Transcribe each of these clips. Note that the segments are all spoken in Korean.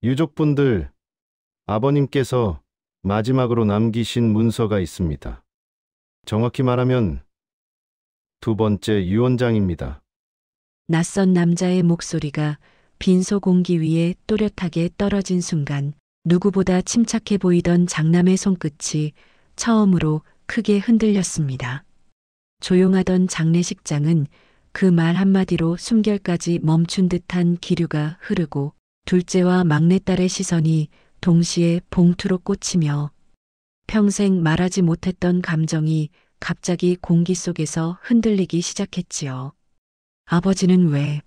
유족분들, 아버님께서 마지막으로 남기신 문서가 있습니다. 정확히 말하면 두 번째 유언장입니다. 낯선 남자의 목소리가 빈소 공기 위에 또렷하게 떨어진 순간 누구보다 침착해 보이던 장남의 손끝이 처음으로 크게 흔들렸습니다. 조용하던 장례식장은 그 말 한마디로 숨결까지 멈춘 듯한 기류가 흐르고 둘째와 막내딸의 시선이 동시에 봉투로 꽂히며 평생 말하지 못했던 감정이 갑자기 공기 속에서 흔들리기 시작했지요. 아버지는 왜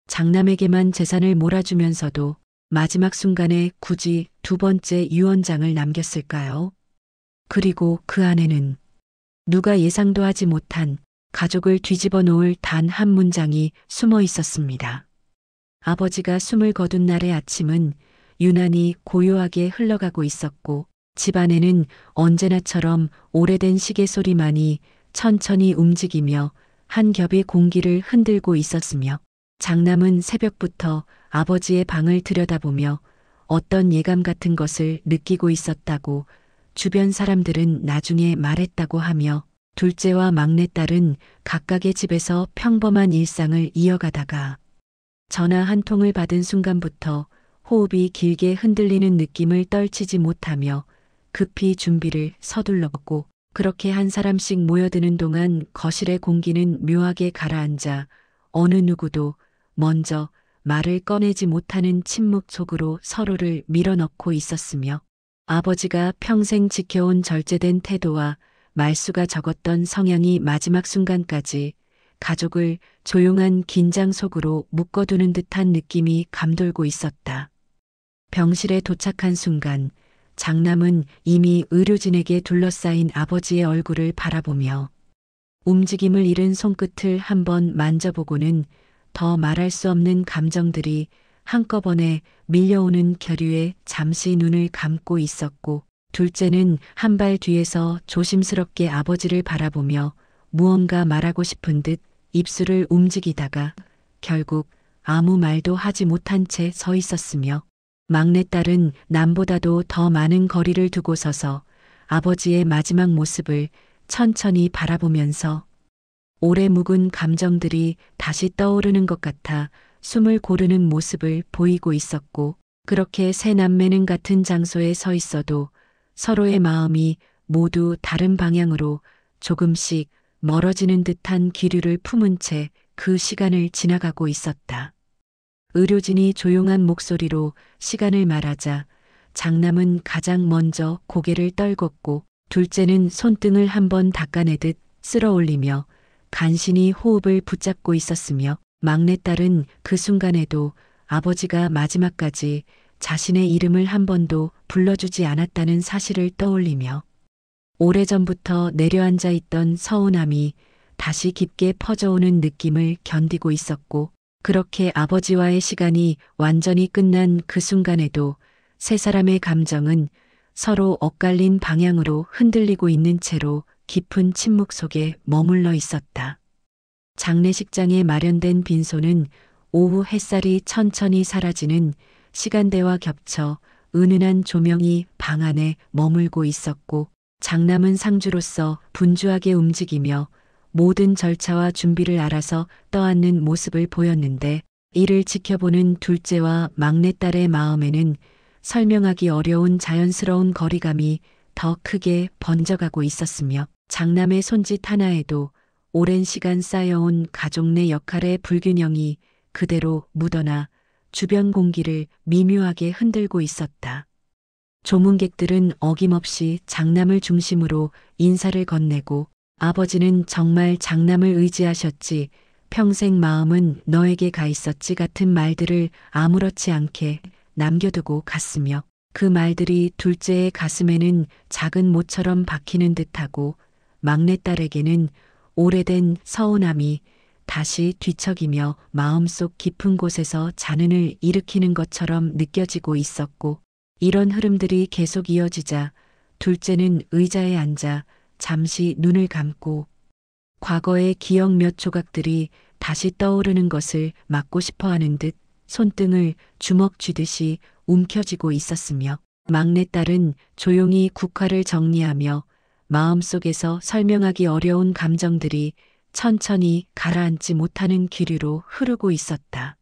장남에게만 재산을 몰아주면서도 마지막 순간에 굳이 두 번째 유언장을 남겼을까요? 그리고 그 안에는 누가 예상도 하지 못한 가족을 뒤집어 놓을 단 한 문장이 숨어 있었습니다. 아버지가 숨을 거둔 날의 아침은 유난히 고요하게 흘러가고 있었고 집안에는 언제나처럼 오래된 시계 소리만이 천천히 움직이며 한 겹의 공기를 흔들고 있었으며 장남은 새벽부터 아버지의 방을 들여다보며 어떤 예감 같은 것을 느끼고 있었다고 주변 사람들은 나중에 말했다고 하며 둘째와 막내딸은 각각의 집에서 평범한 일상을 이어가다가 전화 한 통을 받은 순간부터 호흡이 길게 흔들리는 느낌을 떨치지 못하며 급히 준비를 서둘렀고 그렇게 한 사람씩 모여드는 동안 거실의 공기는 묘하게 가라앉아 어느 누구도 먼저 말을 꺼내지 못하는 침묵 속으로 서로를 밀어넣고 있었으며 아버지가 평생 지켜온 절제된 태도와 말수가 적었던 성향이 마지막 순간까지 가족을 조용한 긴장 속으로 묶어두는 듯한 느낌이 감돌고 있었다. 병실에 도착한 순간 장남은 이미 의료진에게 둘러싸인 아버지의 얼굴을 바라보며 움직임을 잃은 손끝을 한번 만져보고는 더 말할 수 없는 감정들이 한꺼번에 밀려오는 결유에 잠시 눈을 감고 있었고 둘째는 한 발 뒤에서 조심스럽게 아버지를 바라보며 무언가 말하고 싶은 듯 입술을 움직이다가 결국 아무 말도 하지 못한 채 서 있었으며 막내딸은 남보다도 더 많은 거리를 두고 서서 아버지의 마지막 모습을 천천히 바라보면서 오래 묵은 감정들이 다시 떠오르는 것 같아 숨을 고르는 모습을 보이고 있었고 그렇게 세 남매는 같은 장소에 서 있어도 서로의 마음이 모두 다른 방향으로 조금씩 멀어지는 듯한 기류를 품은 채 그 시간을 지나가고 있었다. 의료진이 조용한 목소리로 시간을 말하자 장남은 가장 먼저 고개를 떨궜고 둘째는 손등을 한번 닦아내듯 쓸어올리며 간신히 호흡을 붙잡고 있었으며 막내딸은 그 순간에도 아버지가 마지막까지 자신의 이름을 한 번도 불러주지 않았다는 사실을 떠올리며 오래전부터 내려앉아 있던 서운함이 다시 깊게 퍼져오는 느낌을 견디고 있었고 그렇게 아버지와의 시간이 완전히 끝난 그 순간에도 세 사람의 감정은 서로 엇갈린 방향으로 흔들리고 있는 채로 깊은 침묵 속에 머물러 있었다. 장례식장에 마련된 빈소는 오후 햇살이 천천히 사라지는 시간대와 겹쳐 은은한 조명이 방 안에 머물고 있었고 장남은 상주로서 분주하게 움직이며 모든 절차와 준비를 알아서 떠안는 모습을 보였는데 이를 지켜보는 둘째와 막내딸의 마음에는 설명하기 어려운 자연스러운 거리감이 더 크게 번져가고 있었으며 장남의 손짓 하나에도 오랜 시간 쌓여온 가족 내 역할의 불균형이 그대로 묻어나 주변 공기를 미묘하게 흔들고 있었다. 조문객들은 어김없이 장남을 중심으로 인사를 건네고 아버지는 정말 장남을 의지하셨지 평생 마음은 너에게 가 있었지 같은 말들을 아무렇지 않게 남겨두고 갔으며 그 말들이 둘째의 가슴에는 작은 못처럼 박히는 듯하고 막내딸에게는 오래된 서운함이 다시 뒤척이며 마음속 깊은 곳에서 잔흔을 일으키는 것처럼 느껴지고 있었고 이런 흐름들이 계속 이어지자 둘째는 의자에 앉아 잠시 눈을 감고 과거의 기억 몇 조각들이 다시 떠오르는 것을 막고 싶어 하는 듯 손등을 주먹 쥐듯이 움켜쥐고 있었으며 막내딸은 조용히 국화를 정리하며 마음속에서 설명하기 어려운 감정들이 천천히 가라앉지 못하는 기류로 흐르고 있었다.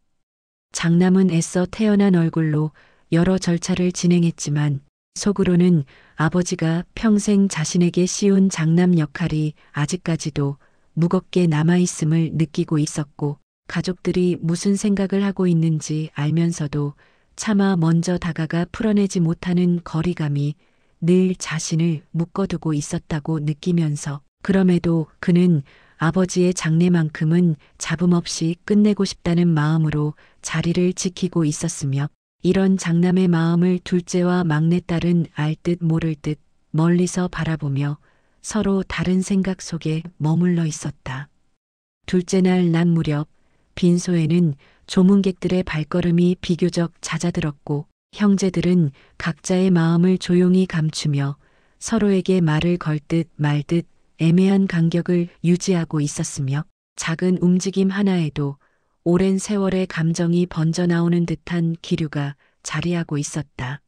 장남은 애써 태어난 얼굴로 여러 절차를 진행했지만 속으로는 아버지가 평생 자신에게 씌운 장남 역할이 아직까지도 무겁게 남아있음을 느끼고 있었고 가족들이 무슨 생각을 하고 있는지 알면서도 차마 먼저 다가가 풀어내지 못하는 거리감이 늘 자신을 묶어두고 있었다고 느끼면서 그럼에도 그는 아버지의 장래만큼은 잡음 없이 끝내고 싶다는 마음으로 자리를 지키고 있었으며 이런 장남의 마음을 둘째와 막내딸은 알 듯 모를 듯 멀리서 바라보며 서로 다른 생각 속에 머물러 있었다. 둘째 날 낮 무렵 빈소에는 조문객들의 발걸음이 비교적 잦아들었고 형제들은 각자의 마음을 조용히 감추며 서로에게 말을 걸 듯 말 듯 애매한 간격을 유지하고 있었으며 작은 움직임 하나에도 오랜 세월의 감정이 번져나오는 듯한 기류가 자리하고 있었다.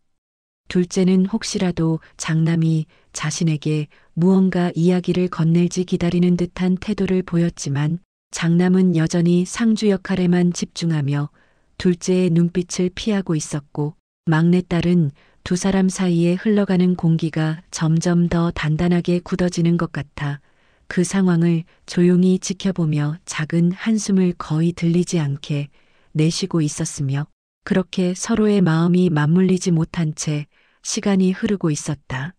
둘째는 혹시라도 장남이 자신에게 무언가 이야기를 건넬지 기다리는 듯한 태도를 보였지만 장남은 여전히 상주 역할에만 집중하며 둘째의 눈빛을 피하고 있었고 막내딸은 두 사람 사이에 흘러가는 공기가 점점 더 단단하게 굳어지는 것 같아 그 상황을 조용히 지켜보며 작은 한숨을 거의 들리지 않게 내쉬고 있었으며 그렇게 서로의 마음이 맞물리지 못한 채 시간이 흐르고 있었다.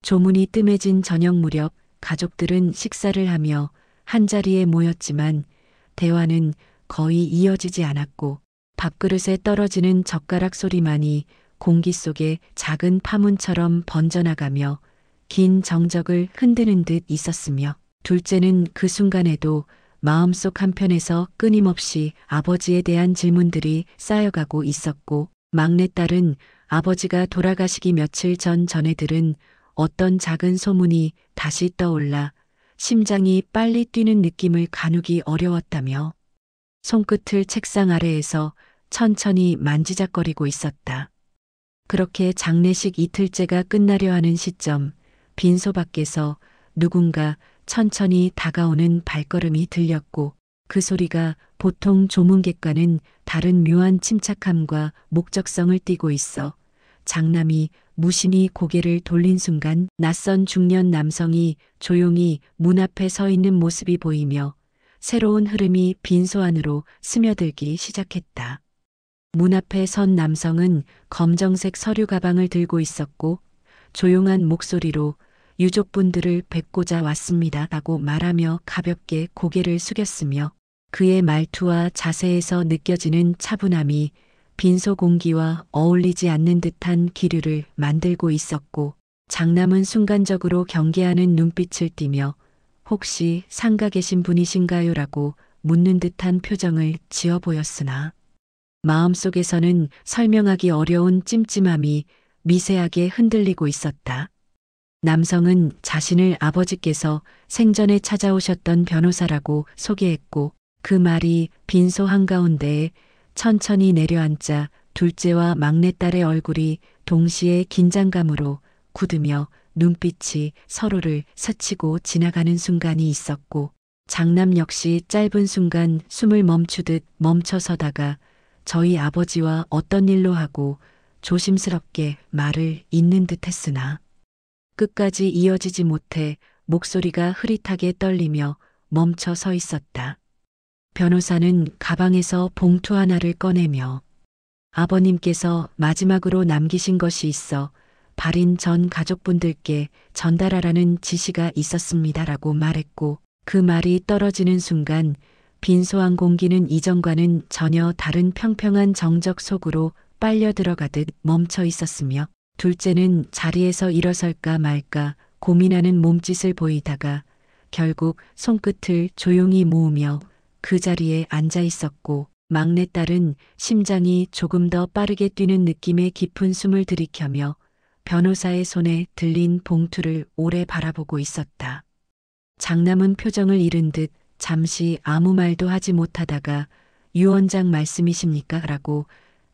조문이 뜸해진 저녁 무렵 가족들은 식사를 하며 한자리에 모였지만 대화는 거의 이어지지 않았고 밥그릇에 떨어지는 젓가락 소리만이 공기 속에 작은 파문처럼 번져나가며 긴 정적을 흔드는 듯 있었으며 둘째는 그 순간에도 마음속 한편에서 끊임없이 아버지에 대한 질문들이 쌓여가고 있었고 막내딸은 아버지가 돌아가시기 며칠 전에 들은 어떤 작은 소문이 다시 떠올라 심장이 빨리 뛰는 느낌을 가누기 어려웠다며 손끝을 책상 아래에서 천천히 만지작거리고 있었다. 그렇게 장례식 이틀째가 끝나려 하는 시점 빈소 밖에서 누군가 천천히 다가오는 발걸음이 들렸고 그 소리가 보통 조문객과는 다른 묘한 침착함과 목적성을 띠고 있어 장남이 무심히 고개를 돌린 순간 낯선 중년 남성이 조용히 문 앞에 서 있는 모습이 보이며 새로운 흐름이 빈소 안으로 스며들기 시작했다. 문 앞에 선 남성은 검정색 서류 가방을 들고 있었고 조용한 목소리로 유족분들을 뵙고자 왔습니다 라고 말하며 가볍게 고개를 숙였으며 그의 말투와 자세에서 느껴지는 차분함이 빈소 공기와 어울리지 않는 듯한 기류를 만들고 있었고 장남은 순간적으로 경계하는 눈빛을 띠며 혹시 상가 계신 분이신가요? 라고 묻는 듯한 표정을 지어 보였으나 마음속에서는 설명하기 어려운 찜찜함이 미세하게 흔들리고 있었다. 남성은 자신을 아버지께서 생전에 찾아오셨던 변호사라고 소개했고 그 말이 빈소 한가운데에 천천히 내려앉자 둘째와 막내딸의 얼굴이 동시에 긴장감으로 굳으며 눈빛이 서로를 스치고 지나가는 순간이 있었고 장남 역시 짧은 순간 숨을 멈추듯 멈춰서다가 저희 아버지와 어떤 일로 하고 조심스럽게 말을 잇는 듯 했으나 끝까지 이어지지 못해 목소리가 흐릿하게 떨리며 멈춰 서 있었다. 변호사는 가방에서 봉투 하나를 꺼내며 아버님께서 마지막으로 남기신 것이 있어 발인 전 가족분들께 전달하라는 지시가 있었습니다라고 말했고 그 말이 떨어지는 순간 빈소안 공기는 이전과는 전혀 다른 평평한 정적 속으로 빨려 들어가듯 멈춰 있었으며 둘째는 자리에서 일어설까 말까 고민하는 몸짓을 보이다가 결국 손끝을 조용히 모으며 그 자리에 앉아 있었고 막내딸은 심장이 조금 더 빠르게 뛰는 느낌의 깊은 숨을 들이켜며 변호사의 손에 들린 봉투를 오래 바라보고 있었다. 장남은 표정을 잃은 듯 잠시 아무 말도 하지 못하다가 유 원장 말씀이십니까? 라고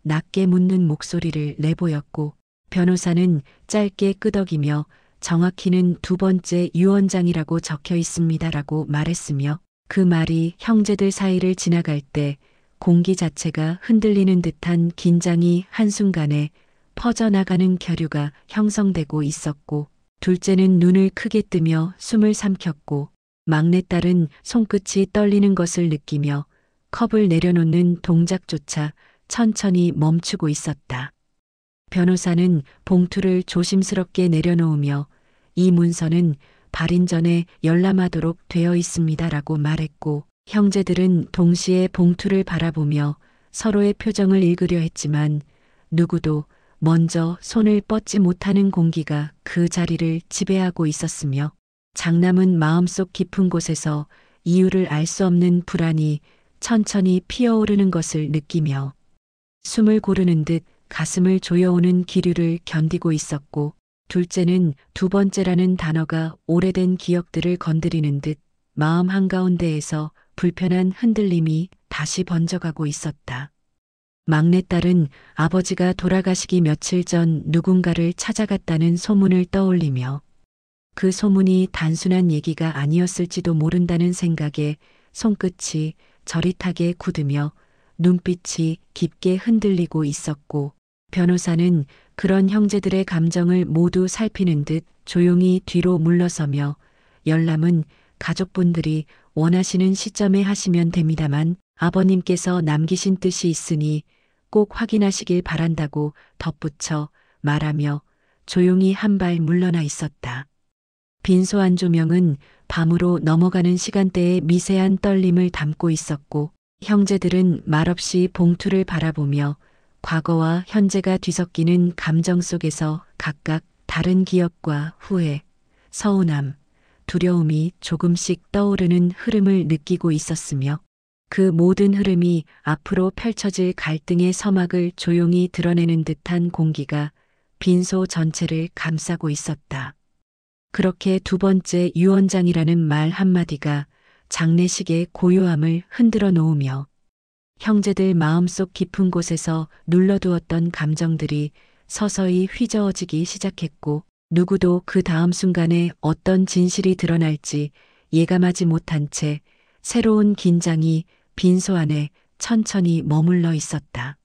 낮게 묻는 목소리를 내보였고 변호사는 짧게 끄덕이며 정확히는 두 번째 유언장이라고 적혀 있습니다라고 말했으며 그 말이 형제들 사이를 지나갈 때 공기 자체가 흔들리는 듯한 긴장이 한순간에 퍼져나가는 결유가 형성되고 있었고 둘째는 눈을 크게 뜨며 숨을 삼켰고 막내딸은 손끝이 떨리는 것을 느끼며 컵을 내려놓는 동작조차 천천히 멈추고 있었다. 변호사는 봉투를 조심스럽게 내려놓으며 이 문서는 발인 전에 열람하도록 되어 있습니다라고 말했고 형제들은 동시에 봉투를 바라보며 서로의 표정을 읽으려 했지만 누구도 먼저 손을 뻗지 못하는 공기가 그 자리를 지배하고 있었으며 장남은 마음속 깊은 곳에서 이유를 알 수 없는 불안이 천천히 피어오르는 것을 느끼며 숨을 고르는 듯 가슴을 조여오는 기류를 견디고 있었고 둘째는 두 번째라는 단어가 오래된 기억들을 건드리는 듯 마음 한가운데에서 불편한 흔들림이 다시 번져가고 있었다. 막내딸은 아버지가 돌아가시기 며칠 전 누군가를 찾아갔다는 소문을 떠올리며 그 소문이 단순한 얘기가 아니었을지도 모른다는 생각에 손끝이 저릿하게 굳으며 눈빛이 깊게 흔들리고 있었고 변호사는 그런 형제들의 감정을 모두 살피는 듯 조용히 뒤로 물러서며 열람은 가족분들이 원하시는 시점에 하시면 됩니다만 아버님께서 남기신 뜻이 있으니 꼭 확인하시길 바란다고 덧붙여 말하며 조용히 한 발 물러나 있었다. 빈소안 조명은 밤으로 넘어가는 시간대의 미세한 떨림을 담고 있었고 형제들은 말없이 봉투를 바라보며 과거와 현재가 뒤섞이는 감정 속에서 각각 다른 기억과 후회, 서운함, 두려움이 조금씩 떠오르는 흐름을 느끼고 있었으며 그 모든 흐름이 앞으로 펼쳐질 갈등의 서막을 조용히 드러내는 듯한 공기가 빈소 전체를 감싸고 있었다. 그렇게 두 번째 유언장이라는 말 한마디가 장례식의 고요함을 흔들어 놓으며 형제들 마음속 깊은 곳에서 눌러두었던 감정들이 서서히 휘저어지기 시작했고 누구도 그 다음 순간에 어떤 진실이 드러날지 예감하지 못한 채 새로운 긴장이 빈소 안에 천천히 머물러 있었다.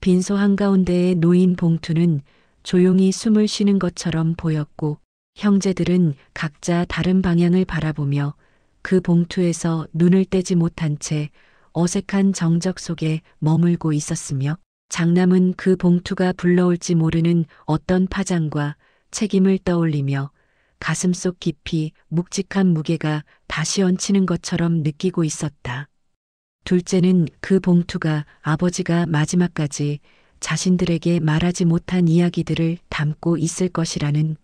빈소 한가운데에 놓인 봉투는 조용히 숨을 쉬는 것처럼 보였고 형제들은 각자 다른 방향을 바라보며 그 봉투에서 눈을 떼지 못한 채 어색한 정적 속에 머물고 있었으며 장남은 그 봉투가 불러올지 모르는 어떤 파장과 책임을 떠올리며 가슴속 깊이 묵직한 무게가 다시 얹히는 것처럼 느끼고 있었다. 둘째는 그 봉투가 아버지가 마지막까지 자신들에게 말하지 못한 이야기들을 담고 있을 것이라는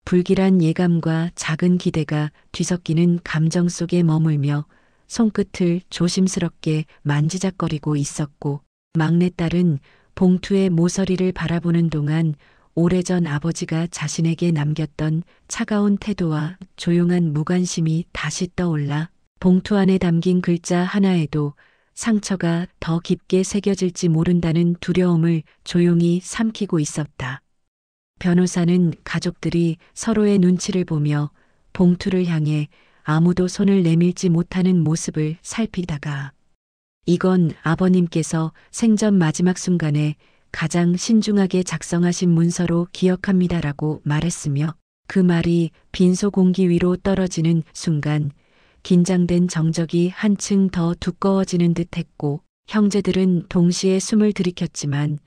불길한 예감과 작은 기대가 뒤섞이는 감정 속에 머물며 손끝을 조심스럽게 만지작거리고 있었고 막내딸은 봉투의 모서리를 바라보는 동안 오래전 아버지가 자신에게 남겼던 차가운 태도와 조용한 무관심이 다시 떠올라 봉투 안에 담긴 글자 하나에도 상처가 더 깊게 새겨질지 모른다는 두려움을 조용히 삼키고 있었다. 변호사는 가족들이 서로의 눈치를 보며 봉투를 향해 아무도 손을 내밀지 못하는 모습을 살피다가 이건 아버님께서 생전 마지막 순간에 가장 신중하게 작성하신 문서로 기억합니다라고 말했으며 그 말이 빈소 공기 위로 떨어지는 순간 긴장된 정적이 한층 더 두꺼워지는 듯했고 형제들은 동시에 숨을 들이켰지만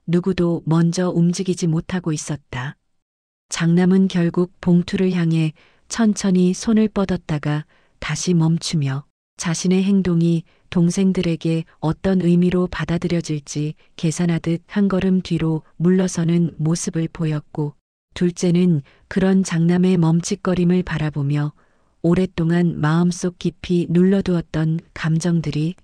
누구도 먼저 움직이지 못하고 있었다. 장남은 결국 봉투를 향해 천천히 손을 뻗었다가 다시 멈추며 자신의 행동이 동생들에게 어떤 의미로 받아들여질지 계산하듯 한 걸음 뒤로 물러서는 모습을 보였고 둘째는 그런 장남의 멈칫거림을 바라보며 오랫동안 마음속 깊이 눌러두었던 감정들이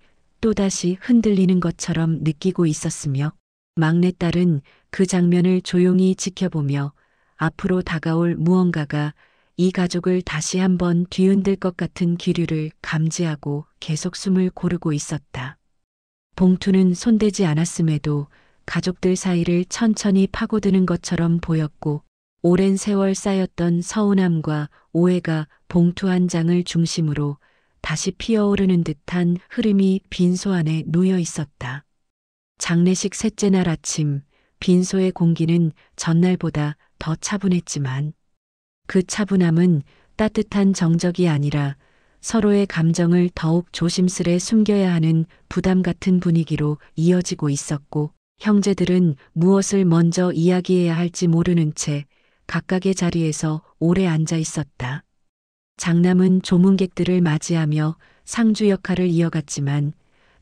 또다시 흔들리는 것처럼 느끼고 있었으며 막내딸은 그 장면을 조용히 지켜보며 앞으로 다가올 무언가가 이 가족을 다시 한번 뒤흔들 것 같은 기류를 감지하고 계속 숨을 고르고 있었다. 봉투는 손대지 않았음에도 가족들 사이를 천천히 파고드는 것처럼 보였고 오랜 세월 쌓였던 서운함과 오해가 봉투 한 장을 중심으로 다시 피어오르는 듯한 흐름이 빈소 안에 놓여 있었다. 장례식 셋째 날 아침 빈소의 공기는 전날보다 더 차분했지만 그 차분함은 따뜻한 정적이 아니라 서로의 감정을 더욱 조심스레 숨겨야 하는 부담 같은 분위기로 이어지고 있었고 형제들은 무엇을 먼저 이야기해야 할지 모르는 채 각각의 자리에서 오래 앉아 있었다. 장남은 조문객들을 맞이하며 상주 역할을 이어갔지만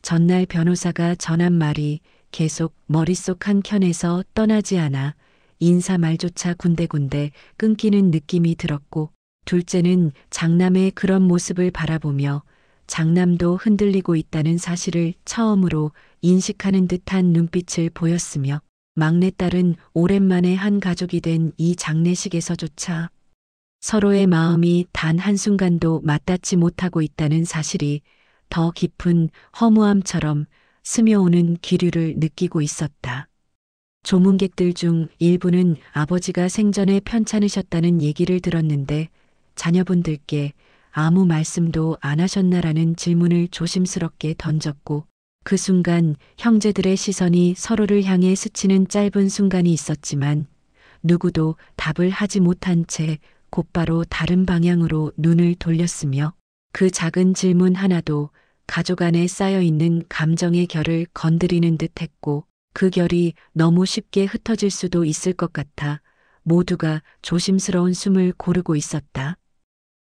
전날 변호사가 전한 말이 계속 머릿속 한 켠에서 떠나지 않아 인사말조차 군데군데 끊기는 느낌이 들었고 둘째는 장남의 그런 모습을 바라보며 장남도 흔들리고 있다는 사실을 처음으로 인식하는 듯한 눈빛을 보였으며 막내딸은 오랜만에 한 가족이 된 이 장례식에서조차 서로의 마음이 단 한순간도 맞닿지 못하고 있다는 사실이 더 깊은 허무함처럼 스며오는 기류를 느끼고 있었다. 조문객들 중 일부는 아버지가 생전에 편찮으셨다는 얘기를 들었는데 자녀분들께 아무 말씀도 안 하셨나라는 질문을 조심스럽게 던졌고 그 순간 형제들의 시선이 서로를 향해 스치는 짧은 순간이 있었지만 누구도 답을 하지 못한 채 곧바로 다른 방향으로 눈을 돌렸으며 그 작은 질문 하나도 가족 안에 쌓여있는 감정의 결을 건드리는 듯 했고 그 결이 너무 쉽게 흩어질 수도 있을 것 같아 모두가 조심스러운 숨을 고르고 있었다.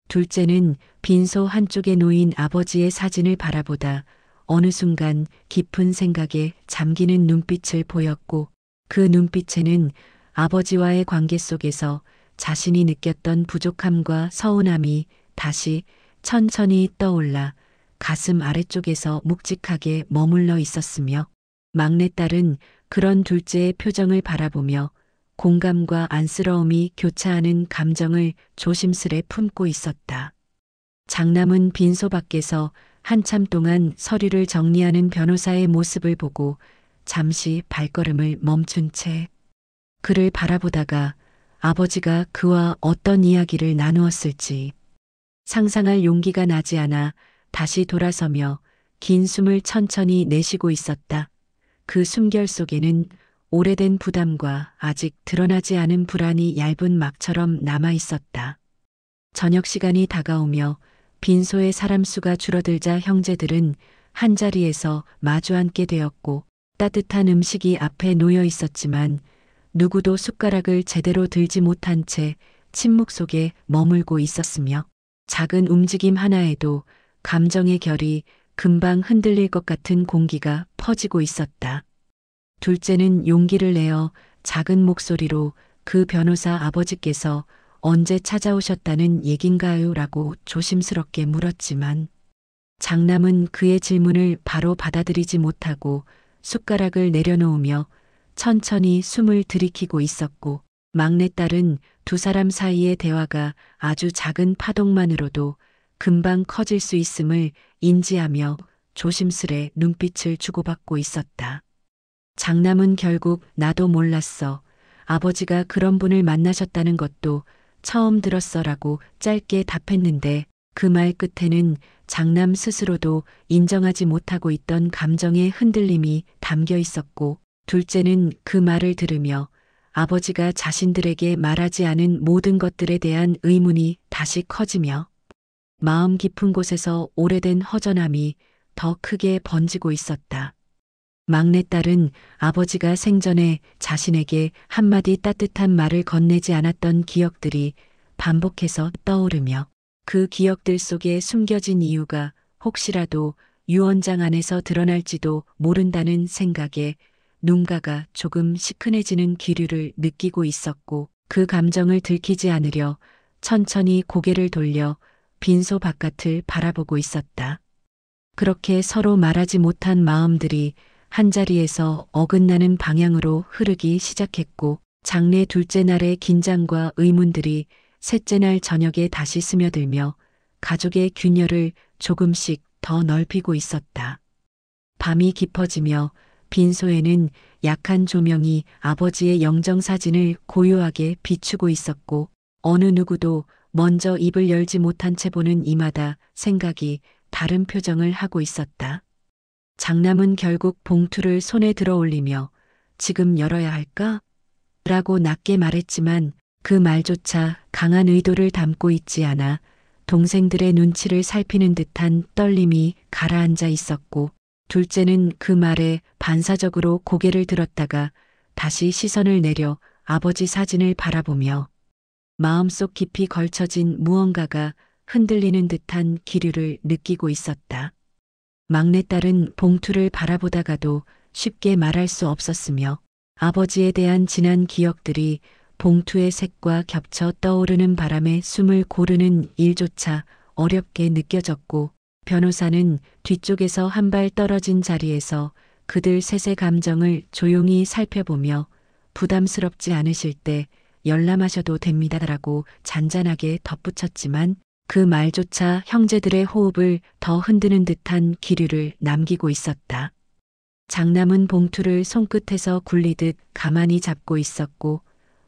둘째는 빈소 한쪽에 놓인 아버지의 사진을 바라보다 어느 순간 깊은 생각에 잠기는 눈빛을 보였고 그 눈빛에는 아버지와의 관계 속에서 자신이 느꼈던 부족함과 서운함이 다시 천천히 떠올라 가슴 아래쪽에서 묵직하게 머물러 있었으며 막내딸은 그런 둘째의 표정을 바라보며 공감과 안쓰러움이 교차하는 감정을 조심스레 품고 있었다. 장남은 빈소 밖에서 한참 동안 서류를 정리하는 변호사의 모습을 보고 잠시 발걸음을 멈춘 채 그를 바라보다가 아버지가 그와 어떤 이야기를 나누었을지 상상할 용기가 나지 않아 다시 돌아서며 긴 숨을 천천히 내쉬고 있었다. 그 숨결 속에는 오래된 부담과 아직 드러나지 않은 불안이 얇은 막처럼 남아 있었다. 저녁 시간이 다가오며 빈소의 사람 수가 줄어들자 형제들은 한자리에서 마주 앉게 되었고 따뜻한 음식이 앞에 놓여 있었지만 누구도 숟가락을 제대로 들지 못한 채 침묵 속에 머물고 있었으며 작은 움직임 하나에도 감정의 결이 금방 흔들릴 것 같은 공기가 퍼지고 있었다. 둘째는 용기를 내어 작은 목소리로 그 변호사 아버지께서 언제 찾아오셨다는 얘긴가요? 라고 조심스럽게 물었지만 장남은 그의 질문을 바로 받아들이지 못하고 숟가락을 내려놓으며 천천히 숨을 들이키고 있었고 막내딸은 두 사람 사이의 대화가 아주 작은 파동만으로도 금방 커질 수 있음을 인지하며 조심스레 눈빛을 주고받고 있었다. 장남은 결국 나도 몰랐어. 아버지가 그런 분을 만나셨다는 것도 처음 들었어라고 짧게 답했는데 그 말 끝에는 장남 스스로도 인정하지 못하고 있던 감정의 흔들림이 담겨 있었고 둘째는 그 말을 들으며 아버지가 자신들에게 말하지 않은 모든 것들에 대한 의문이 다시 커지며 마음 깊은 곳에서 오래된 허전함이 더 크게 번지고 있었다. 막내딸은 아버지가 생전에 자신에게 한마디 따뜻한 말을 건네지 않았던 기억들이 반복해서 떠오르며 그 기억들 속에 숨겨진 이유가 혹시라도 유언장 안에서 드러날지도 모른다는 생각에 눈가가 조금 시큰해지는 기류를 느끼고 있었고 그 감정을 들키지 않으려 천천히 고개를 돌려 빈소 바깥을 바라보고 있었다. 그렇게 서로 말하지 못한 마음들이 한자리에서 어긋나는 방향으로 흐르기 시작했고 장례 둘째 날의 긴장과 의문들이 셋째 날 저녁에 다시 스며들며 가족의 균열을 조금씩 더 넓히고 있었다. 밤이 깊어지며 빈소에는 약한 조명이 아버지의 영정사진을 고요하게 비추고 있었고 어느 누구도 먼저 입을 열지 못한 채 보는 이마다 생각이 다른 표정을 하고 있었다. 장남은 결국 봉투를 손에 들어 올리며 지금 열어야 할까? 라고 낮게 말했지만 그 말조차 강한 의도를 담고 있지 않아 동생들의 눈치를 살피는 듯한 떨림이 가라앉아 있었고 둘째는 그 말에 반사적으로 고개를 들었다가 다시 시선을 내려 아버지 사진을 바라보며 마음속 깊이 걸쳐진 무언가가 흔들리는 듯한 기류를 느끼고 있었다. 막내딸은 봉투를 바라보다가도 쉽게 말할 수 없었으며 아버지에 대한 지난 기억들이 봉투의 색과 겹쳐 떠오르는 바람에 숨을 고르는 일조차 어렵게 느껴졌고 변호사는 뒤쪽에서 한 발 떨어진 자리에서 그들 셋의 감정을 조용히 살펴보며 부담스럽지 않으실 때 열람하셔도 됩니다라고 잔잔하게 덧붙였지만 그 말조차 형제들의 호흡을 더 흔드는 듯한 기류를 남기고 있었다. 장남은 봉투를 손끝에서 굴리듯 가만히 잡고 있었고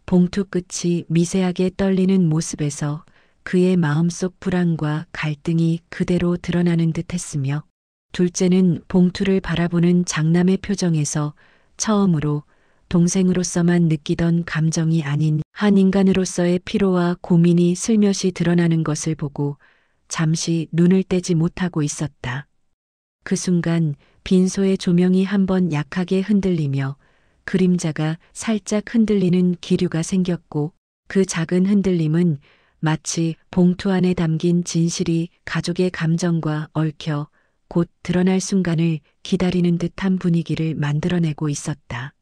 봉투 끝이 미세하게 떨리는 모습에서 그의 마음속 불안과 갈등이 그대로 드러나는 듯 했으며 둘째는 봉투를 바라보는 장남의 표정에서 처음으로 동생으로서만 느끼던 감정이 아닌 한 인간으로서의 피로와 고민이 슬며시 드러나는 것을 보고 잠시 눈을 떼지 못하고 있었다. 그 순간 빈소의 조명이 한번 약하게 흔들리며 그림자가 살짝 흔들리는 기류가 생겼고 그 작은 흔들림은 마치 봉투 안에 담긴 진실이 가족의 감정과 얽혀 곧 드러날 순간을 기다리는 듯한 분위기를 만들어내고 있었다.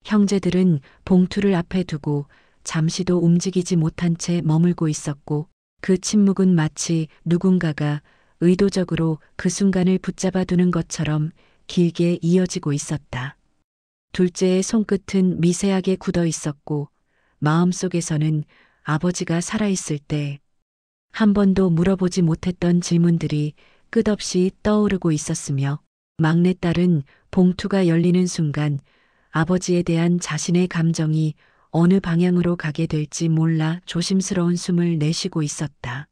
형제들은 봉투를 앞에 두고 잠시도 움직이지 못한 채 머물고 있었고 그 침묵은 마치 누군가가 의도적으로 그 순간을 붙잡아 두는 것처럼 길게 이어지고 있었다. 둘째의 손끝은 미세하게 굳어 있었고 마음속에서는 아버지가 살아있을 때 한 번도 물어보지 못했던 질문들이 끝없이 떠오르고 있었으며 막내딸은 봉투가 열리는 순간 아버지에 대한 자신의 감정이 어느 방향으로 가게 될지 몰라 조심스러운 숨을 내쉬고 있었다.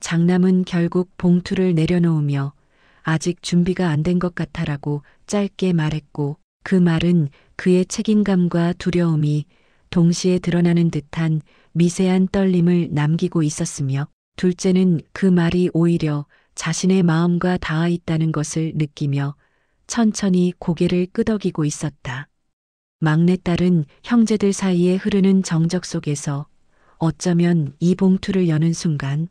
장남은 결국 봉투를 내려놓으며 아직 준비가 안 된 것 같아라고 짧게 말했고 그 말은 그의 책임감과 두려움이 동시에 드러나는 듯한 미세한 떨림을 남기고 있었으며 둘째는 그 말이 오히려 자신의 마음과 닿아 있다는 것을 느끼며 천천히 고개를 끄덕이고 있었다. 막내딸은 형제들 사이에 흐르는 정적 속에서 어쩌면 이 봉투를 여는 순간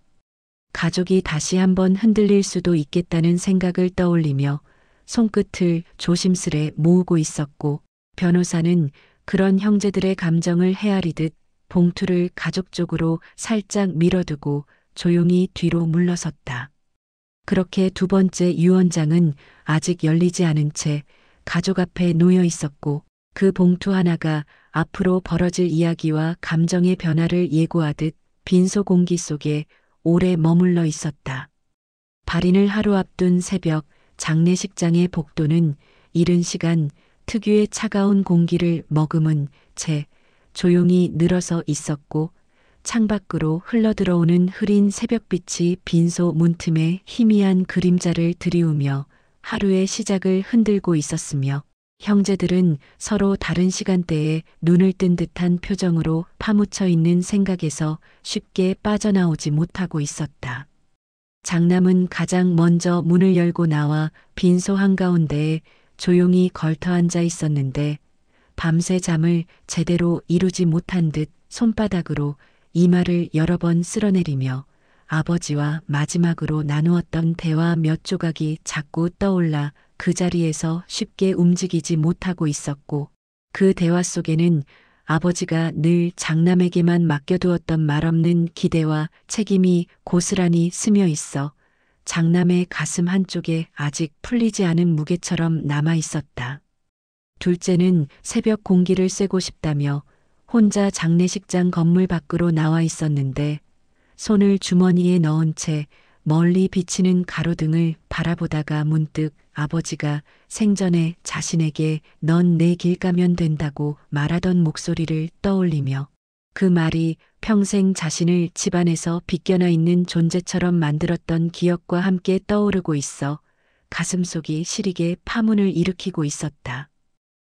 가족이 다시 한번 흔들릴 수도 있겠다는 생각을 떠올리며 손끝을 조심스레 모으고 있었고 변호사는 그런 형제들의 감정을 헤아리듯 봉투를 가족 쪽으로 살짝 밀어두고 조용히 뒤로 물러섰다. 그렇게 두 번째 유언장은 아직 열리지 않은 채 가족 앞에 놓여 있었고 그 봉투 하나가 앞으로 벌어질 이야기와 감정의 변화를 예고하듯 빈소 공기 속에 오래 머물러 있었다. 발인을 하루 앞둔 새벽 장례식장의 복도는 이른 시간 특유의 차가운 공기를 머금은 채 조용히 늘어서 있었고 창밖으로 흘러들어오는 흐린 새벽빛이 빈소 문틈에 희미한 그림자를 들이우며 하루의 시작을 흔들고 있었으며 형제들은 서로 다른 시간대에 눈을 뜬 듯한 표정으로 파묻혀 있는 생각에서 쉽게 빠져나오지 못하고 있었다. 장남은 가장 먼저 문을 열고 나와 빈소 한가운데에 조용히 걸터 앉아 있었는데 밤새 잠을 제대로 이루지 못한 듯 손바닥으로 이마를 여러 번 쓸어내리며 아버지와 마지막으로 나누었던 대화 몇 조각이 자꾸 떠올라 그 자리에서 쉽게 움직이지 못하고 있었고 그 대화 속에는 아버지가 늘 장남에게만 맡겨두었던 말없는 기대와 책임이 고스란히 스며 있어 장남의 가슴 한쪽에 아직 풀리지 않은 무게처럼 남아 있었다. 둘째는 새벽 공기를 쐬고 싶다며 혼자 장례식장 건물 밖으로 나와 있었는데 손을 주머니에 넣은 채 멀리 비치는 가로등을 바라보다가 문득 아버지가 생전에 자신에게 넌 내 길 가면 된다고 말하던 목소리를 떠올리며 그 말이 평생 자신을 집안에서 빗겨나 있는 존재처럼 만들었던 기억과 함께 떠오르고 있어 가슴속이 시리게 파문을 일으키고 있었다.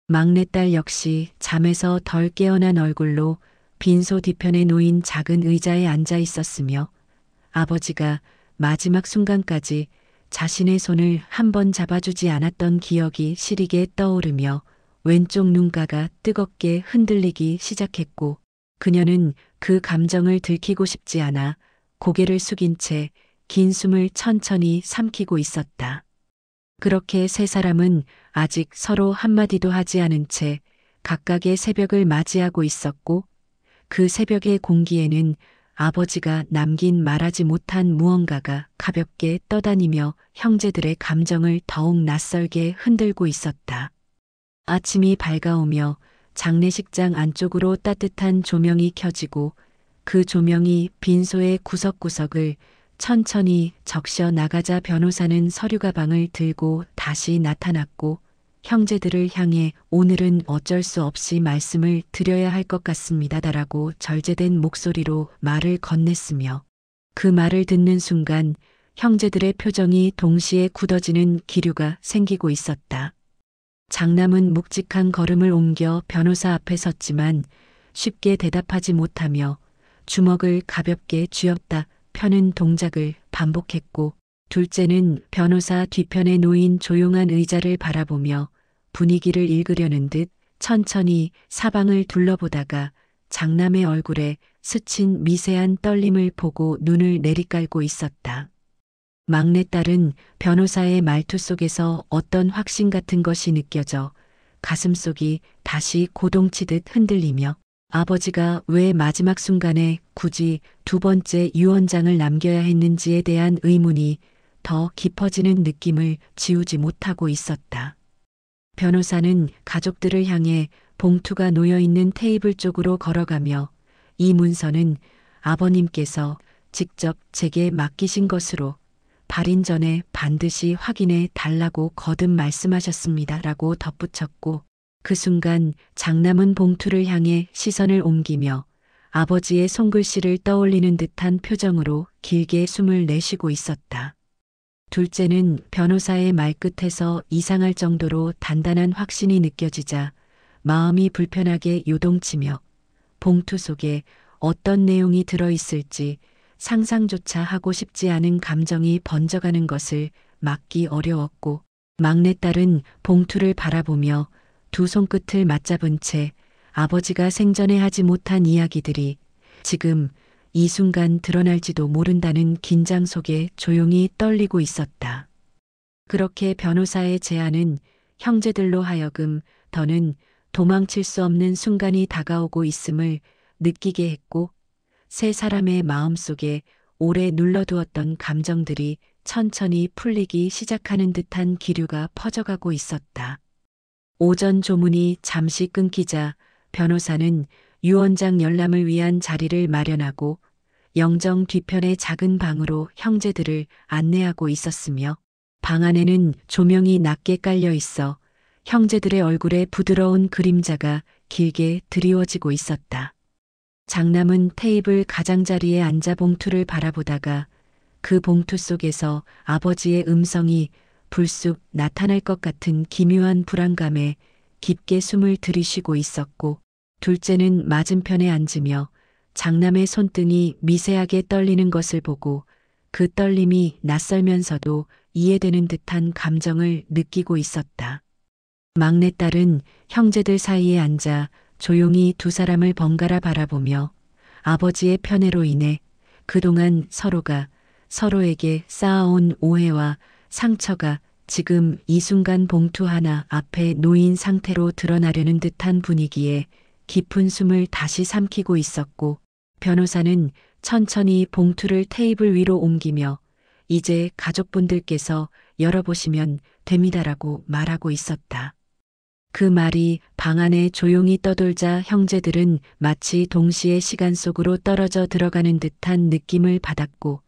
막내딸 역시 잠에서 덜 깨어난 얼굴로 빈소 뒤편에 놓인 작은 의자에 앉아 있었으며 아버지가 마지막 순간까지 자신의 손을 한 번 잡아주지 않았던 기억이 시리게 떠오르며 왼쪽 눈가가 뜨겁게 흔들리기 시작했고 그녀는 그 감정을 들키고 싶지 않아 고개를 숙인 채 긴 숨을 천천히 삼키고 있었다. 그렇게 세 사람은 아직 서로 한마디도 하지 않은 채 각각의 새벽을 맞이하고 있었고 그 새벽의 공기에는 아버지가 남긴 말하지 못한 무언가가 가볍게 떠다니며 형제들의 감정을 더욱 낯설게 흔들고 있었다. 아침이 밝아오며 장례식장 안쪽으로 따뜻한 조명이 켜지고 그 조명이 빈소의 구석구석을 천천히 적셔 나가자 변호사는 서류 가방을 들고 다시 나타났고 형제들을 향해 오늘은 어쩔 수 없이 말씀을 드려야 할 것 같습니다라고 절제된 목소리로 말을 건넸으며 그 말을 듣는 순간 형제들의 표정이 동시에 굳어지는 기류가 생기고 있었다. 장남은 묵직한 걸음을 옮겨 변호사 앞에 섰지만 쉽게 대답하지 못하며 주먹을 가볍게 쥐었다 펴는 동작을 반복했고 둘째는 변호사 뒤편에 놓인 조용한 의자를 바라보며 분위기를 읽으려는 듯 천천히 사방을 둘러보다가 장남의 얼굴에 스친 미세한 떨림을 보고 눈을 내리깔고 있었다. 막내딸은 변호사의 말투 속에서 어떤 확신 같은 것이 느껴져 가슴속이 다시 고동치듯 흔들리며 아버지가 왜 마지막 순간에 굳이 두 번째 유언장을 남겨야 했는지에 대한 의문이 더 깊어지는 느낌을 지우지 못하고 있었다. 변호사는 가족들을 향해 봉투가 놓여 있는 테이블 쪽으로 걸어가며 이 문서는 아버님께서 직접 제게 맡기신 것으로 발인 전에 반드시 확인해 달라고 거듭 말씀하셨습니다라고 덧붙였고 그 순간 장남은 봉투를 향해 시선을 옮기며 아버지의 손글씨를 떠올리는 듯한 표정으로 길게 숨을 내쉬고 있었다. 둘째는 변호사의 말끝에서 이상할 정도로 단단한 확신이 느껴지자 마음이 불편하게 요동치며 봉투 속에 어떤 내용이 들어있을지 상상조차 하고 싶지 않은 감정이 번져가는 것을 막기 어려웠고 막내딸은 봉투를 바라보며 두 손끝을 맞잡은 채 아버지가 생전에 하지 못한 이야기들이 지금 이 순간 드러날지도 모른다는 긴장 속에 조용히 떨리고 있었다. 그렇게 변호사의 제안은 형제들로 하여금 더는 도망칠 수 없는 순간이 다가오고 있음을 느끼게 했고 세 사람의 마음속에 오래 눌러두었던 감정들이 천천히 풀리기 시작하는 듯한 기류가 퍼져가고 있었다. 오전 조문이 잠시 끊기자 변호사는 유언장 열람을 위한 자리를 마련하고 영정 뒤편의 작은 방으로 형제들을 안내하고 있었으며 방 안에는 조명이 낮게 깔려 있어 형제들의 얼굴에 부드러운 그림자가 길게 드리워지고 있었다. 장남은 테이블 가장자리에 앉아 봉투를 바라보다가 그 봉투 속에서 아버지의 음성이 불쑥 나타날 것 같은 기묘한 불안감에 깊게 숨을 들이쉬고 있었고 둘째는 맞은편에 앉으며 장남의 손등이 미세하게 떨리는 것을 보고 그 떨림이 낯설면서도 이해되는 듯한 감정을 느끼고 있었다. 막내딸은 형제들 사이에 앉아 조용히 두 사람을 번갈아 바라보며 아버지의 편애로 인해 그동안 서로가 서로에게 쌓아온 오해와 상처가 지금 이 순간 봉투 하나 앞에 놓인 상태로 드러나려는 듯한 분위기에 깊은 숨을 다시 삼키고 있었고 변호사는 천천히 봉투를 테이블 위로 옮기며 이제 가족분들께서 열어보시면 됩니다라고 말하고 있었다. 그 말이 방 안에 조용히 떠돌자 형제들은 마치 동시에 시간 속으로 떨어져 들어가는 듯한 느낌을 받았고